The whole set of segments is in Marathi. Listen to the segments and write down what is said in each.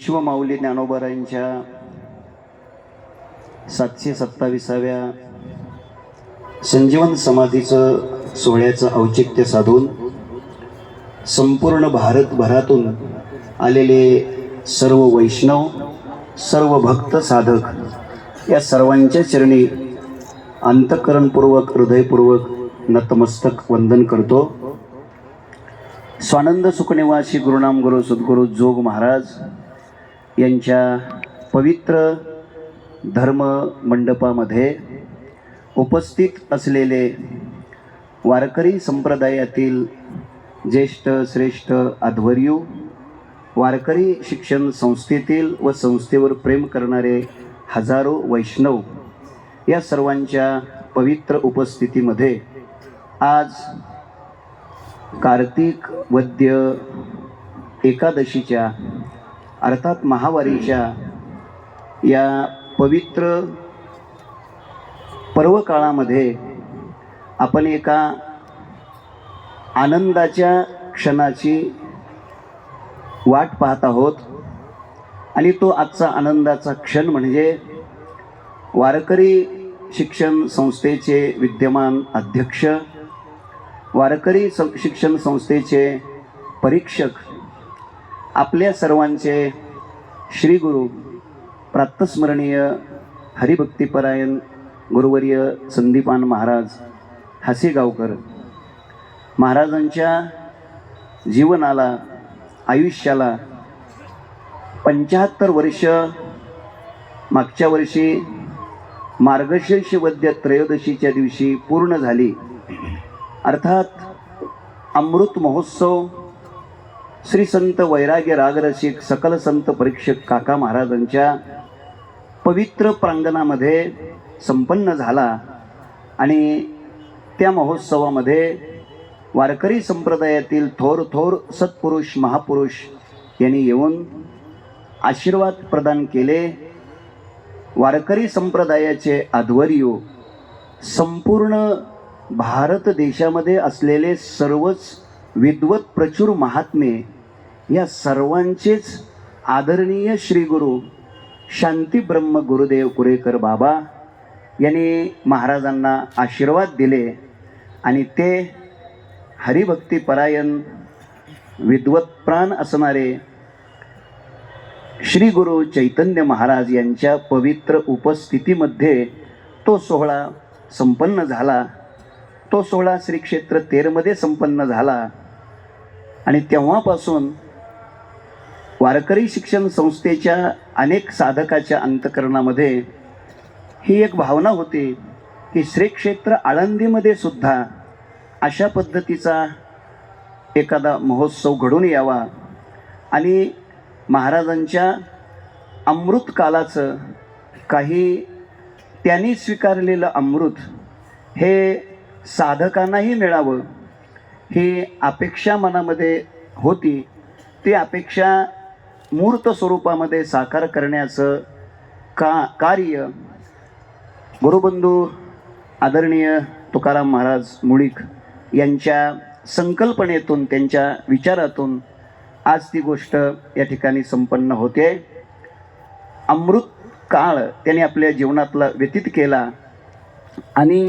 विश्वमाऊली ज्ञानोबारायांच्या 727व्या संजीवन समाधीचं सोहळ्याचं औचित्य साधून संपूर्ण भारतभरातून आलेले सर्व वैष्णव, सर्व भक्त साधक या सर्वांच्या चरणी अंतःकरणपूर्वक, हृदयपूर्वक नतमस्तक वंदन करतो। स्वानंद सुखनिवासी गुरुनाम गुरु सद्गुरु जोग महाराज यांच्या पवित्र धर्म मंडपामध्ये उपस्थित असलेले वारकरी संप्रदायातील ज्येष्ठ श्रेष्ठ आध्वर्यू, वारकरी शिक्षण संस्थेतील व संस्थेवर प्रेम करणारे हजारो वैष्णव या सर्वांच्या पवित्र उपस्थितीमध्ये आज कार्तिक वद्य एकादशीच्या अर्थात महावारीच्या या पवित्र पर्व काळामध्ये आपण एका आनंदाच्या क्षणाची वाट पाहत आहोत आणि तो आजचा आनंदाचा क्षण म्हणजे वारकरी शिक्षण संस्थेचे विद्यमान अध्यक्ष, वारकरी शिक्षण संस्थेचे परीक्षक, आपल्या सर्वांचे श्री गुरु प्रातस्मरणीय हरिभक्तिपरायण गुरुवर्य संदीपान महाराज हसेगावकर महाराजांच्या जीवनाला, आयुष्याला 75 वर्ष मागच्या वर्षी मार्गशीर्ष वद्य त्रयोदशीच्या दिवशी पूर्ण झाली। अर्थात अमृत महोत्सव श्री संत वैराग्य रागरसिक सकल संत परीक्षक काका महाराजांच्या पवित्र प्रांगणामध्ये संपन्न झाला आणि त्या महोत्सवामध्ये वारकरी संप्रदायातील थोर थोर सत्पुरुष महापुरुष यांनी येऊन आशीर्वाद प्रदान केले। वारकरी संप्रदायाचे आध्वर्यू, संपूर्ण भारत देशामध्ये असलेले सर्वच विद्वत प्रचुर महात्मे या सर्वांचेच आदरणीय श्री गुरु शांती ब्रह्म गुरुदेव कुरेकर बाबा यांनी महाराजांना आशीर्वाद दिले आणि ते हरिभक्तिपरायण विद्वत प्राण असणारे श्री गुरु चैतन्य महाराज यांच्या पवित्र उपस्थितीमध्ये तो सोहळा संपन्न झाला। तो सोहळा श्री क्षेत्र तेरमध्ये संपन्न झाला आणि तेव्हापासून वारकरी शिक्षण संस्थेच्या अनेक साधकाच्या अंतःकरणामध्ये ही एक भावना होती की श्री क्षेत्र आळंदीमध्ये सुद्धा अशा पद्धतीचा एखादा महोत्सव घडून यावा आणि महाराजांच्या अमृत कालाचं काही त्यांनी स्वीकारलेलं अमृत हे साधकांनाही मिळावं ही अपेक्षा मनामध्ये होती। ती अपेक्षा मूर्त स्वरूपामध्ये साकार करण्याचं कार्य गुरुबंधू आदरणीय तुकाराम महाराज मुळीक यांच्या संकल्पनेतून, त्यांच्या विचारातून आज ती गोष्ट या ठिकाणी संपन्न होते। अमृत काळ त्यांनी आपल्या जीवनातला व्यतीत केला आणि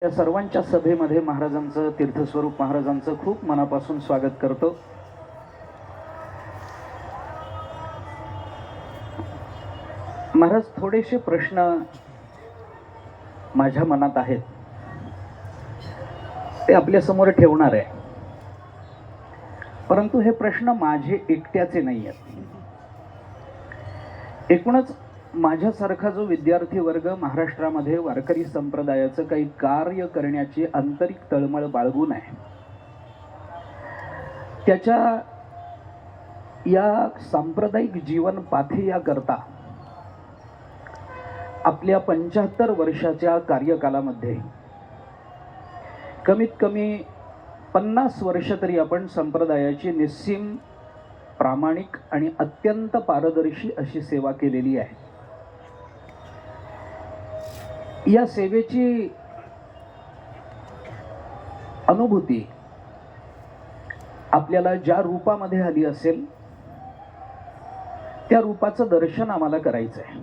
या सर्वांच्या सभेमध्ये महाराजांचं तीर्थस्वरूप महाराजांचं खूप मनापासून स्वागत करतो। महाराज, थोडेसे प्रश्न माझ्या मनात आहेत, ते आपल्या समोर ठेवणार आहे, परंतु हे प्रश्न माझे एकट्याचे नाही आहेत। एकूणच माझ्यासारखा जो विद्यार्थी वर्ग महाराष्ट्रामध्ये वारकरी संप्रदायाचं काही कार्य करण्याची आंतरिक तळमळ बाळगून आहे, त्याच्या या सांप्रदायिक जीवन पाथेयाकरता आपल्या 75 वर्षाच्या कार्यकालामध्ये कमीत कमी 50 वर्ष तरी आपण संप्रदायाची निस्सीम, प्रामाणिक आणि अत्यंत पारदर्शी अशी सेवा केलेली आहे। या सेवेची अनुभूती आपल्याला ज्या रूपामध्ये आली असेल त्या रूपाचं दर्शन आम्हाला करायचं आहे.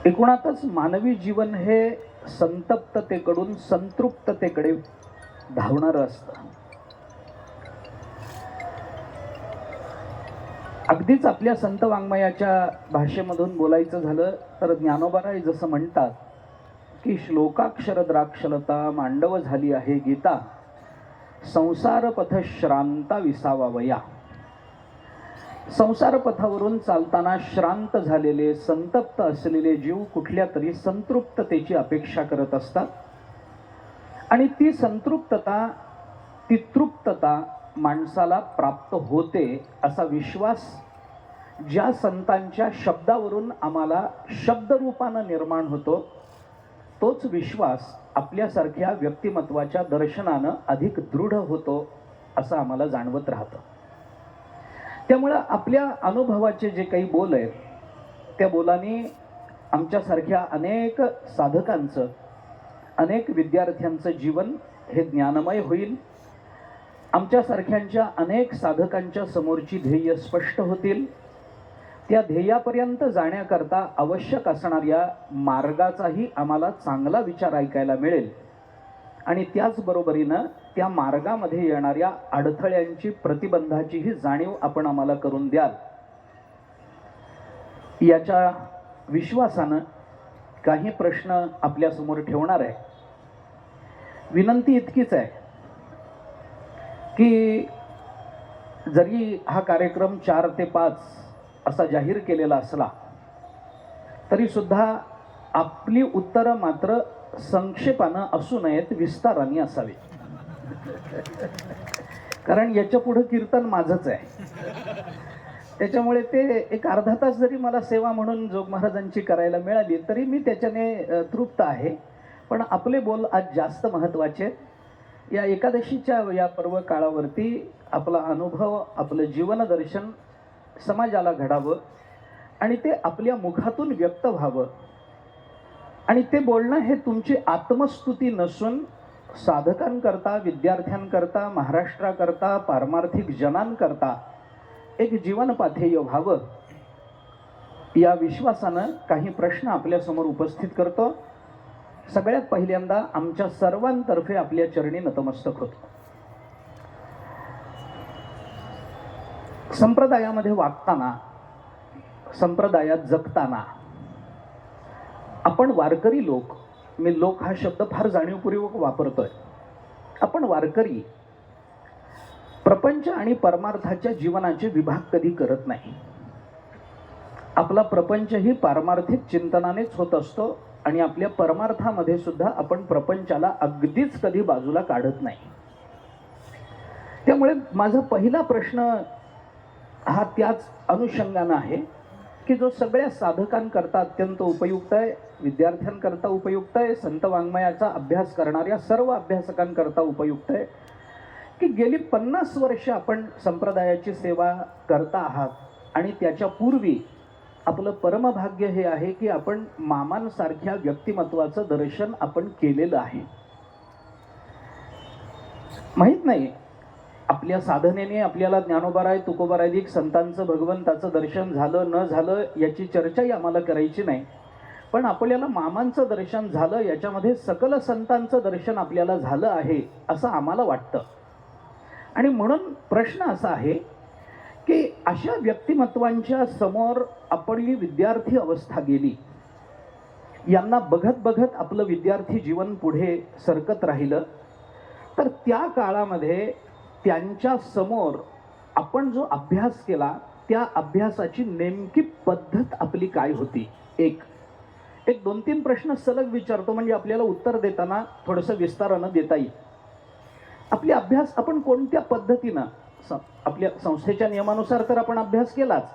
एकूणातच मानवी जीवन हे संतप्ततेकडून संतृप्ततेकडे धावणारं असतं. अगदीच आपल्या संत वाङ्मयाच्या भाषेमधून बोलायचं झालं तर ज्ञानोबाराय जसं म्हणतात की श्लोकाक्षर द्राक्षलता मांडव झाली आहे गीता, संसार पथ श्रांता विसावावया. संसार पथावरून चालताना श्रांत झालेले संतप्त असलेले जीव कुठल्या तरी संतृप्ततेची अपेक्षा करत असतात आणि ती संतृप्तता, ती तृप्तता माणसाला प्राप्त होते असा विश्वास ज्या संतांच्या शब्दावरून आम्हाला शब्दरूपानं निर्माण होतो, तोच विश्वास आपल्यासारख्या व्यक्तिमत्वाच्या दर्शनानं अधिक दृढ होतो असं आम्हाला जाणवत राहतं. त्यामुळं आपल्या अनुभवाचे जे काही बोल आहेत त्या बोलांनी आमच्यासारख्या अनेक साधकांचं, अनेक विद्यार्थ्यांचं जीवन हे ज्ञानमय होईल. आमच्यासारख्यांच्या अनेक साधकांच्या समोरची ध्येय स्पष्ट होतील. त्या ध्येयापर्यंत जाण्याकरता आवश्यक असणाऱ्या मार्गाचाही आम्हाला चांगला विचार ऐकायला मिळेल आणि त्याचबरोबरीनं त्या मार्गामध्ये येणाऱ्या अडथळ्यांची, प्रतिबंधाचीही जाणीव आपण आम्हाला करून द्याल. याच्या विश्वासानं काही प्रश्न आपल्यासमोर ठेवणार आहे. विनंती इतकीच आहे की जरी हा कार्यक्रम 4 ते 5 असा जाहीर केलेला असला तरी सुद्धा आपली उत्तरं मात्र संक्षेपानं असू नयेत, विस्ताराने असावी. कारण याच्या पुढं कीर्तन माझंच आहे. त्याच्यामुळे ते एक अर्धा तास जरी मला सेवा म्हणून जोग महाराजांची करायला मिळाली तरी मी त्याच्याने तृप्त आहे. पण आपले बोल आज जास्त महत्त्वाचे. या एकादशीच्या या पर्व काळावरती आपला अनुभव, आपलं जीवनदर्शन समाजाला घडावं आणि ते आपल्या मुखातून व्यक्त व्हावं. आणि ते बोलणं हे तुमची आत्मस्तुती नसून साधकांकरता, विद्यार्थ्यांकरता, महाराष्ट्राकरता, पारमार्थिक जनांकरता एक जीवनपाथेय व्हावं. या विश्वासानं काही प्रश्न आपल्यासमोर उपस्थित करतो. सगळ्यात पहिल्यांदा आमच्या सर्वांतर्फे आपल्या चरणी नतमस्तक होतो. संप्रदायामध्ये वागताना, संप्रदायात जगताना आपण वारकरी लोक, मी लोक हा शब्द फार जाणीवपूर्वक वापरतोय, आपण वारकरी प्रपंच आणि परमार्थाच्या जीवनाचे विभाग कधी करत नाही. आपला प्रपंच ही पारमार्थिक चिंतनानेच होत असतो आणि आपल्या परमार्थामध्ये सुद्धा आपण प्रपंचाला अगदीच कधी बाजूला काढत नाही. त्यामुळे माझा पहिला प्रश्न हा त्याच अनुषंगानं आहे की जो सगळ्या साधकांकरता अत्यंत उपयुक्त आहे, विद्यार्थ्यांकरता उपयुक्त आहे, संत वाङ्मयाचा अभ्यास करणाऱ्या सर्व अभ्यासकांकरता उपयुक्त आहे की गेली 50 वर्ष आपण संप्रदायाची सेवा करता आहात आणि त्याच्या पूर्वी आपलं परमभाग्य हे आहे की आपण मामांसारख्या व्यक्तिमत्वाचं दर्शन आपण केलेलं आहे. माहीत नाही आपल्या साधनेने आपल्याला ज्ञानोबाराय, तुकोबाराय संतांचं, भगवंताचं दर्शन झालं न झालं याची चर्चाही आम्हाला करायची नाही. पण आपल्याला मामांचं दर्शन झालं, याच्यामध्ये सकल संतांचं दर्शन आपल्याला झालं आहे असं आम्हाला वाटतं. आणि म्हणून प्रश्न असा आहे की अशा व्यक्तिमत्वांच्या समोर आपली विद्यार्थी अवस्था गेली. यांना बघत बघत आपलं विद्यार्थी जीवन पुढे सरकत राहिलं तर त्या काळामध्ये त्यांच्या समोर आपण जो अभ्यास केला त्या अभ्यासाची नेमकी पद्धत आपली काय होती. एक 2-3 प्रश्न सलग विचारतो म्हणजे आपल्याला उत्तर देताना थोडंसं विस्तारानं देता येईल. आपले अभ्यास आपण कोणत्या पद्धतीनं, आपल्या संस्थेच्या नियमानुसार तर आपण अभ्यास केलाच,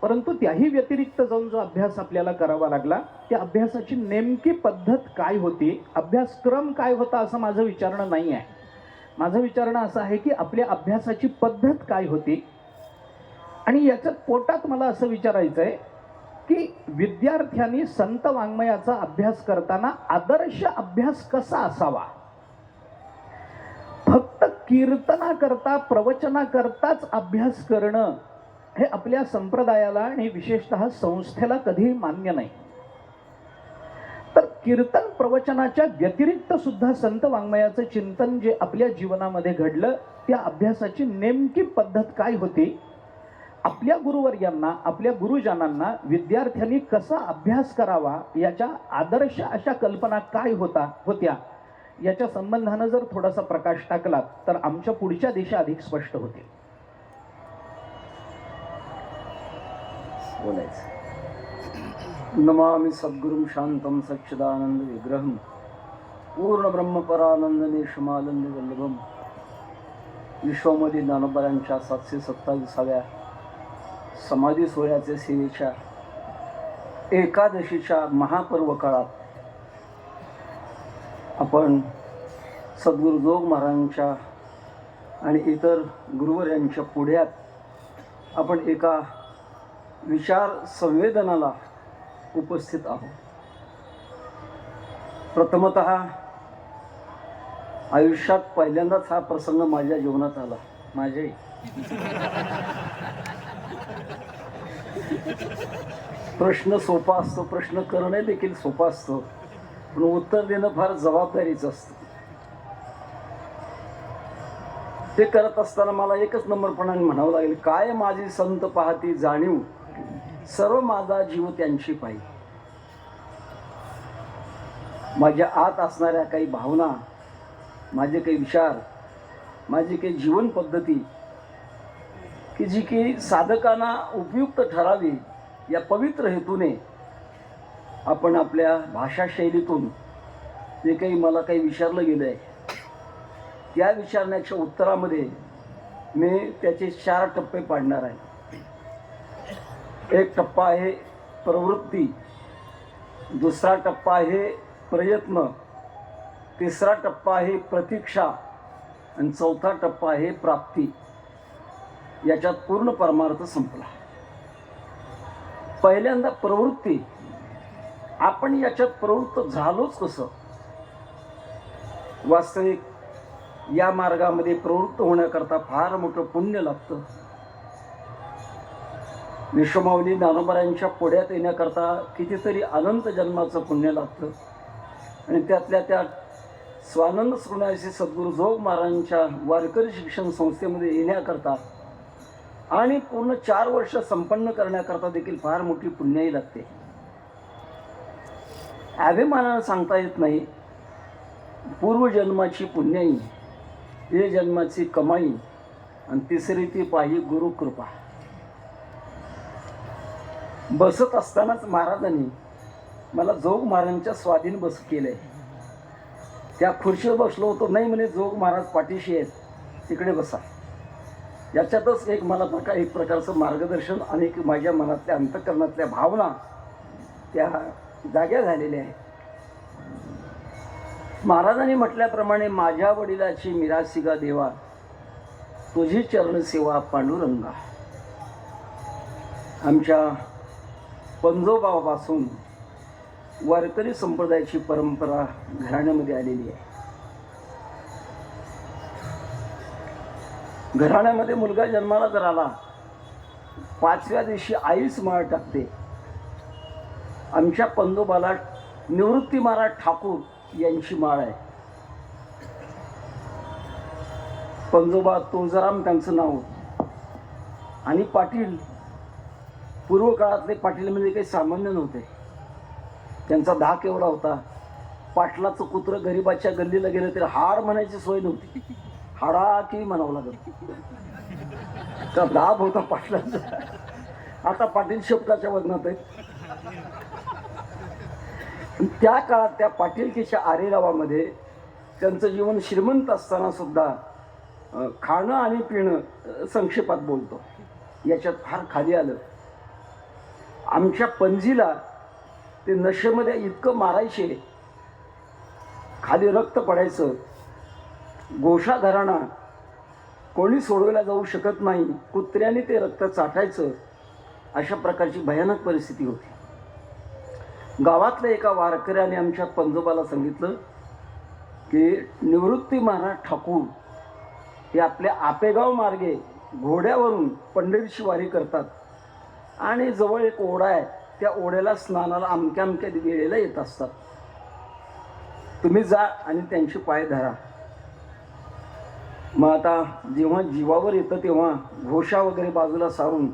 परंतु त्याही व्यतिरिक्त जाऊन जो अभ्यास आपल्याला करावा लागला त्या अभ्यासाची नेमकी पद्धत काय होती, अभ्यासक्रम काय होता असं माझं विचारणं नाही आहे. माझं विचारणं असं आहे की आपल्या अभ्यासाची पद्धत काय होती. आणि याच्यात पोटात मला असं विचारायचं आहे की विद्यार्थ्यांनी संत वाङ्मयाचा अभ्यास करताना आदर्श अभ्यास कसा असावा. फक्त कीर्तनाकरता, प्रवचनाकरताच अभ्यास करणं हे आपल्या संप्रदायाला आणि विशेषतः संस्थेला कधीही मान्य नाही. तर कीर्तन प्रवचनाच्या व्यतिरिक्त सुद्धा संत वाङ्मयाचं चिंतन जे आपल्या जीवनामध्ये घडलं, त्या अभ्यासाची नेमकी पद्धत काय होती, आपल्या गुरुवर्यांना, आपल्या गुरुजनांना विद्यार्थ्यांनी कसा अभ्यास करावा याच्या आदर्श अशा कल्पना काय होत्या याच्या संबंधानं जर थोडासा प्रकाश टाकला तर आमच्या पुढच्या दिशा अधिक स्पष्ट होतील. बोलायचं. नमामि सद्गुरुं शांतं सच्चिदानंद विग्रहं पूर्ण ब्रह्मपरानंद निशमानंद वल्लभम. विश्वामध्ये ज्ञानोबांच्या 727व्या समाधी सोहळ्याचे सेवेच्या एकादशीच्या महापर्व काळात आपण सद्गुरू जोग महाराजांच्या आणि इतर गुरुवर्यांच्या पुढ्यात आपण एका विचार संवेदनाला उपस्थित आहोत. प्रथमतः आयुष्यात पहिल्यांदाच हा प्रसंग माझ्या जीवनात आला. माझे प्रश्न सोपा असतो, प्रश्न करणे देखील सोपा असतो, पण उत्तर देणं फार जबाबदारीचं असतं. ते करत असताना मला एकच नम्रपणाने म्हणावं लागेल, काय माझी संत पाहती जाणीव, सर्व माझा जीव त्यांची पायी. माझ्या आत असणाऱ्या काही भावना, माझे काही विचार, माझी काही जीवन पद्धती की जी की साधकांना उपयुक्त ठरावी या पवित्र हेतूने आपण आपल्या भाषा शैलीतून जे काही मला काही विचारलं गेलं आहे त्या विचारण्याच्या उत्तरामध्ये मी त्याचे 4 टप्पे पाडणार आहे. एक टप्पा आहे प्रवृत्ती, दुसरा टप्पा आहे प्रयत्न, तिसरा टप्पा आहे प्रतीक्षा आणि चौथा टप्पा आहे प्राप्ती. याच्यात पूर्ण परमार्थ संपला. पहिल्यांदा प्रवृत्ती. आपण याच्यात प्रवृत्त झालोच कसं? वास्तविक या मार्गामध्ये प्रवृत्त होण्याकरता फार मोठं पुण्य लागतं. विश्वमाऊली ज्ञानोबांच्या पुढ्यात येण्याकरता कितीतरी अनंत जन्माचं पुण्य लागतं. आणि त्यातल्या त्यात स्वानंद सन्यासी सद्गुरू जोग महाराजांच्या वारकरी शिक्षण संस्थेमध्ये येण्याकरता आणि पूर्ण 4 वर्ष संपन्न करण्याकरता देखील फार मोठी पुण्याई लागते. अभिमानानं सांगता येत नाही. पूर्वजन्माची पुण्याई, हे जन्माची कमाई आणि तिसरी ती पाहिजे गुरुकृपा. बसत असतानाच महाराजांनी मला जोग महाराजांच्या स्वाधीन बस केलंय. त्या खुर्चीवर बसलो होतो. नाही म्हणे, जोग महाराज पाठीशी आहेत, तिकडे बसा. याच्यातच मला एक प्रकारचं मार्गदर्शन आणि माझ्या मनातल्या अंतःकरणातल्या भावना त्या जाग्या झालेल्या आहेत. महाराजांनी म्हटल्याप्रमाणे, माझ्या वडिलाची मिरासिगा देवा, तुझी चरणसेवा पांडुरंगा. आमच्या पंजोबापासून वारकरी संप्रदायाची परंपरा घराण्यामध्ये आलेली आहे. घराण्यामध्ये मुलगा जन्माला जर आला, 5व्या दिवशी आईच माळ टाकते. आमच्या पंजोबाला निवृत्ती महाराज ठाकूर यांची माळ आहे. पंजोबा तुळजाराम त्यांचं नाव. आणि पाटील, पूर्व काळातले पाटील म्हणजे काही सामान्य नव्हते. त्यांचा धाक एवढा होता, पाटलाचं कुत्र गरीबाच्या गल्लीला गेलं तरी हाड म्हणायची सोय नव्हती. हाडा की म्हणावं लागत. तर दाब होता पाटलाचा. आता पाटील शेपटाच्या वजनात आहे. त्या काळात त्या पाटीलकीच्या आरेरावामध्ये त्यांचं जीवन श्रीमंत असताना सुद्धा खाणं आणि पिणं संक्षेपात बोलतो, याच्यात फार खाली आलं. आमच्या पणजीला ते नशेमध्ये इतकं मारायचे, खाली रक्त पडायचं. गोषा घराणा कोणी सोडवायला जाऊ शकत नाही, कुत्र्याने ते रक्त चाटायचं. अशा प्रकारची भयानक परिस्थिती होती. गावातल्या एका वारकऱ्याने आमच्या पंजोबाला सांगितलं की निवृत्ती महाराज ठाकूर हे आपल्या आपेगाव मार्गे घोड्यावरून पंढरीची वारी करतात आणि जवळ एक ओढा आहे, त्या ओढ्याला स्नानाला अमक्या अमक्या वेळेला येत असतात. तुम्ही जा आणि त्यांचे पाय धरा. मग आता जेव्हा जीवावर येतं तेव्हा घोषा वगैरे बाजूला सारून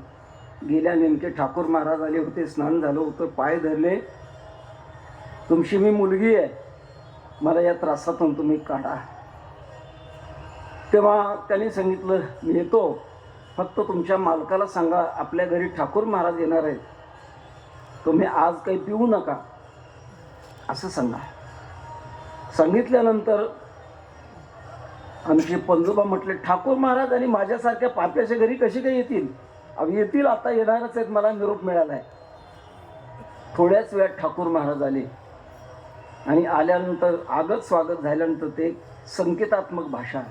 गेल्या, नेमके ठाकूर महाराज आले होते, स्नान झालं होतं, पाय धरले. तुमची मी मुलगी आहे, मला या त्रासातून तुम्ही काढा. तेव्हा त्यांनी सांगितलं, मी येतो, फक्त तुमच्या मालकाला सांगा आपल्या घरी ठाकूर महाराज येणार आहेत, तुम्ही आज काही पिऊ नका असं सांगा. सांगितल्यानंतर आमचे पंजोबा म्हटले, ठाकूर महाराज आणि माझ्यासारख्या पाप्याच्या घरी कसे काय येतील? येतील, आता येणारच आहेत, मला निरोप मिळाला आहे. थोड्याच वेळात ठाकूर महाराज आले आणि आल्यानंतर आगत स्वागत झाल्यानंतर ते संकेतात्मक भाषा,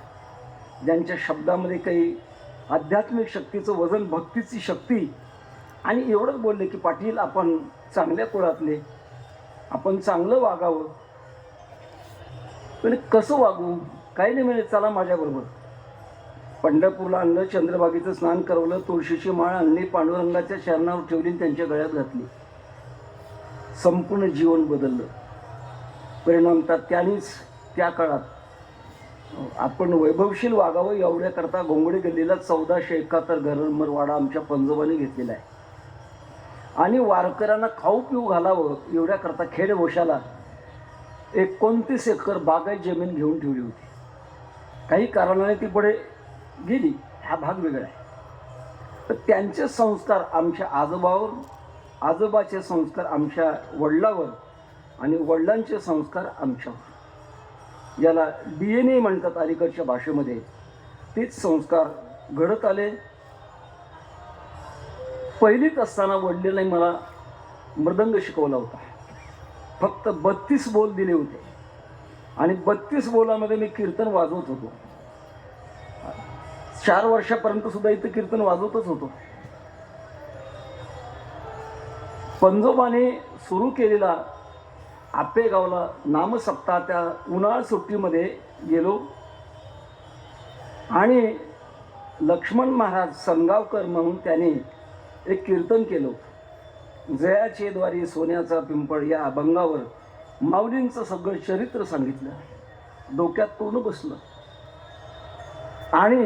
ज्यांच्या शब्दामध्ये काही आध्यात्मिक शक्तीचं वजन, भक्तीची शक्ती, आणि एवढंच बोलले की पाटील आपण चांगल्या कुळातले, आपण चांगलं वागावं. पण कसं वागू? काही नाही मिळेल, चला माझ्याबरोबर. पंढरपूरला आणलं, चंद्रभागेचं स्नान करवलं, तुळशीची माळ आणली, पांडुरंगाच्या चरणावर ठेवली, त्यांच्या गळ्यात घातली. संपूर्ण जीवन बदललं. परिणामतः त्यांनीच त्या काळात आपण वैभवशील वागावं एवढ्याकरता घोंगडी गल्लीला 1471 घरमरवाडा आमच्या पंजोबाने घेतलेला आहे. आणि वारकऱ्यांना खाऊ पिऊ घालावं एवढ्याकरता खेड वशाला 29 एकर बागायत जमीन घेऊन ठेवली होती. काही कारणाने ती पुढे गेली, हा भाग वेगळा आहे. तर त्यांचे संस्कार आमच्या आजोबावर, आजोबाचे संस्कार आमच्या वडिलावर, आणि वडिलांचे संस्कार आमच्यावर, याला DNA म्हणतात अलीकडच्या भाषेमध्ये, तेच संस्कार घडत आले. पहिलीत असताना वडिलांनी मला मृदंग शिकवला होता. फक्त 32 बोल दिले होते आणि 32 बोलामध्ये मी कीर्तन वाजवत होतो. 4 वर्षापर्यंत सुद्धा इथं कीर्तन वाजवतच होतो. पंजोबाने सुरू केलेला आपेगावला नामसप्ताह, त्या उन्हाळ सुट्टीमध्ये गेलो आणि लक्ष्मण महाराज संगावकर म्हणून त्याने एक कीर्तन केलं. जयाचे द्वारी सोन्याचा पिंपळ या अभंगावर माऊलींचं सगळं चरित्र सांगितलं. डोक्यात पूर्ण बसलं आणि